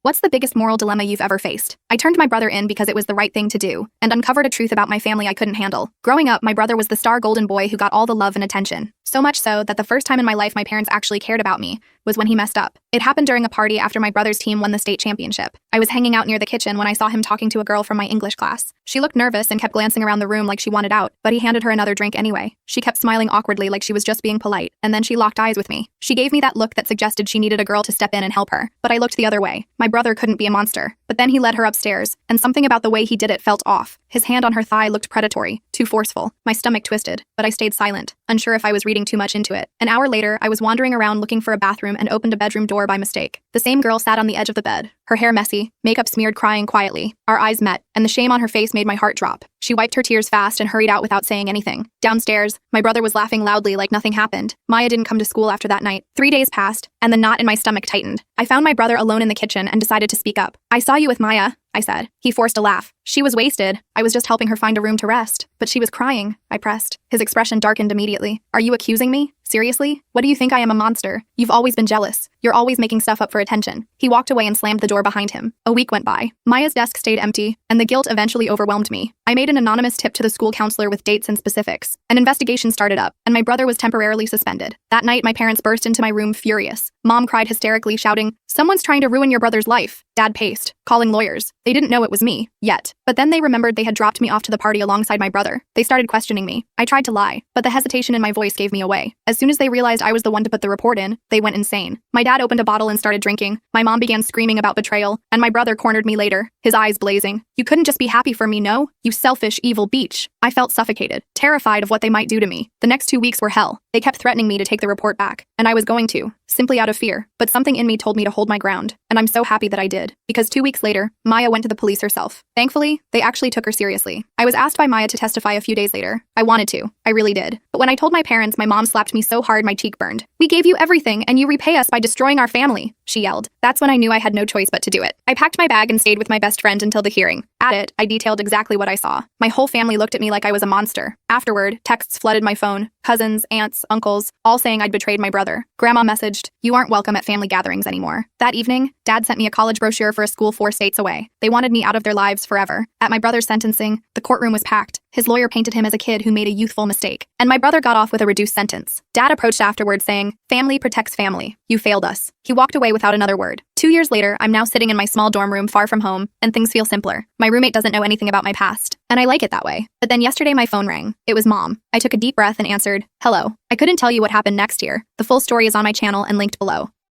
What's the biggest moral dilemma you've ever faced? I turned my brother in because it was the right thing to do, and uncovered a truth about my family I couldn't handle. Growing up, my brother was the star golden boy who got all the love and attention. So much so that the first time in my life my parents actually cared about me was when he messed up. It happened during a party after my brother's team won the state championship. I was hanging out near the kitchen when I saw him talking to a girl from my English class. She looked nervous and kept glancing around the room like she wanted out, but he handed her another drink anyway. She kept smiling awkwardly like she was just being polite, and then she locked eyes with me. She gave me that look that suggested she needed a girl to step in and help her, but I looked the other way. My brother couldn't be a monster. But then he led her upstairs, and something about the way he did it felt off. His hand on her thigh looked predatory, too forceful. My stomach twisted, but I stayed silent, unsure if I was reading too much into it. An hour later, I was wandering around looking for a bathroom and opened a bedroom door by mistake. The same girl sat on the edge of the bed, her hair messy, makeup smeared, crying quietly. Our eyes met, and the shame on her face made my heart drop. She wiped her tears fast and hurried out without saying anything. Downstairs, my brother was laughing loudly like nothing happened. Maya didn't come to school after that night. 3 days passed, and the knot in my stomach tightened. I found my brother alone in the kitchen and decided to speak up. "I saw you with Maya," I said. He forced a laugh. "She was wasted. I was just helping her find a room to rest." "But she was crying," I pressed. His expression darkened immediately. "Are you accusing me? Seriously? What do you think I am, a monster? You've always been jealous. You're always making stuff up for attention." He walked away and slammed the door behind him. A week went by. Maya's desk stayed empty, and the guilt eventually overwhelmed me. I made an anonymous tip to the school counselor with dates and specifics. An investigation started up, and my brother was temporarily suspended. That night, my parents burst into my room furious. Mom cried hysterically, shouting, "Someone's trying to ruin your brother's life." Dad paced, calling lawyers. They didn't know it was me, yet. But then they remembered they had dropped me off to the party alongside my brother. They started questioning me. I tried to lie, but the hesitation in my voice gave me away. As soon as they realized I was the one to put the report in, they went insane. My dad opened a bottle and started drinking. My mom began screaming about betrayal, and my brother cornered me later, his eyes blazing. "You couldn't just be happy for me, no? You selfish, evil beach." I felt suffocated, terrified of what they might do to me. The next 2 weeks were hell. They kept threatening me to take the report back, and I was going to, simply out of fear. But something in me told me to hold my ground, and I'm so happy that I did. Because 2 weeks later, Maya went to the police herself. Thankfully, they actually took her seriously. I was asked by Maya to testify a few days later. I wanted to. I really did. But when I told my parents, my mom slapped me so hard my cheek burned. "We gave you everything, and you repay us by destroying our family," she yelled. That's when I knew I had no choice but to do it. I packed my bag and stayed with my best friend until the hearing. At it, I detailed exactly what I saw. My whole family looked at me like I was a monster. Afterward, texts flooded my phone. Cousins, aunts, uncles, all saying I'd betrayed my brother. Grandma messaged, "You aren't welcome at family gatherings anymore." That evening, Dad sent me a college brochure for a school 4 states away. They wanted me out of their lives forever. At my brother's sentencing, the courtroom was packed. His lawyer painted him as a kid who made a youthful mistake. And my brother got off with a reduced sentence. Dad approached afterward saying, "Family protects family. You failed us." He walked away without another word. 2 years later, I'm now sitting in my small dorm room far from home, and things feel simpler. My roommate doesn't know anything about my past, and I like it that way. But then yesterday my phone rang. It was Mom. I took a deep breath and answered, "Hello." I couldn't tell you what happened next year. The full story is on my channel and linked below.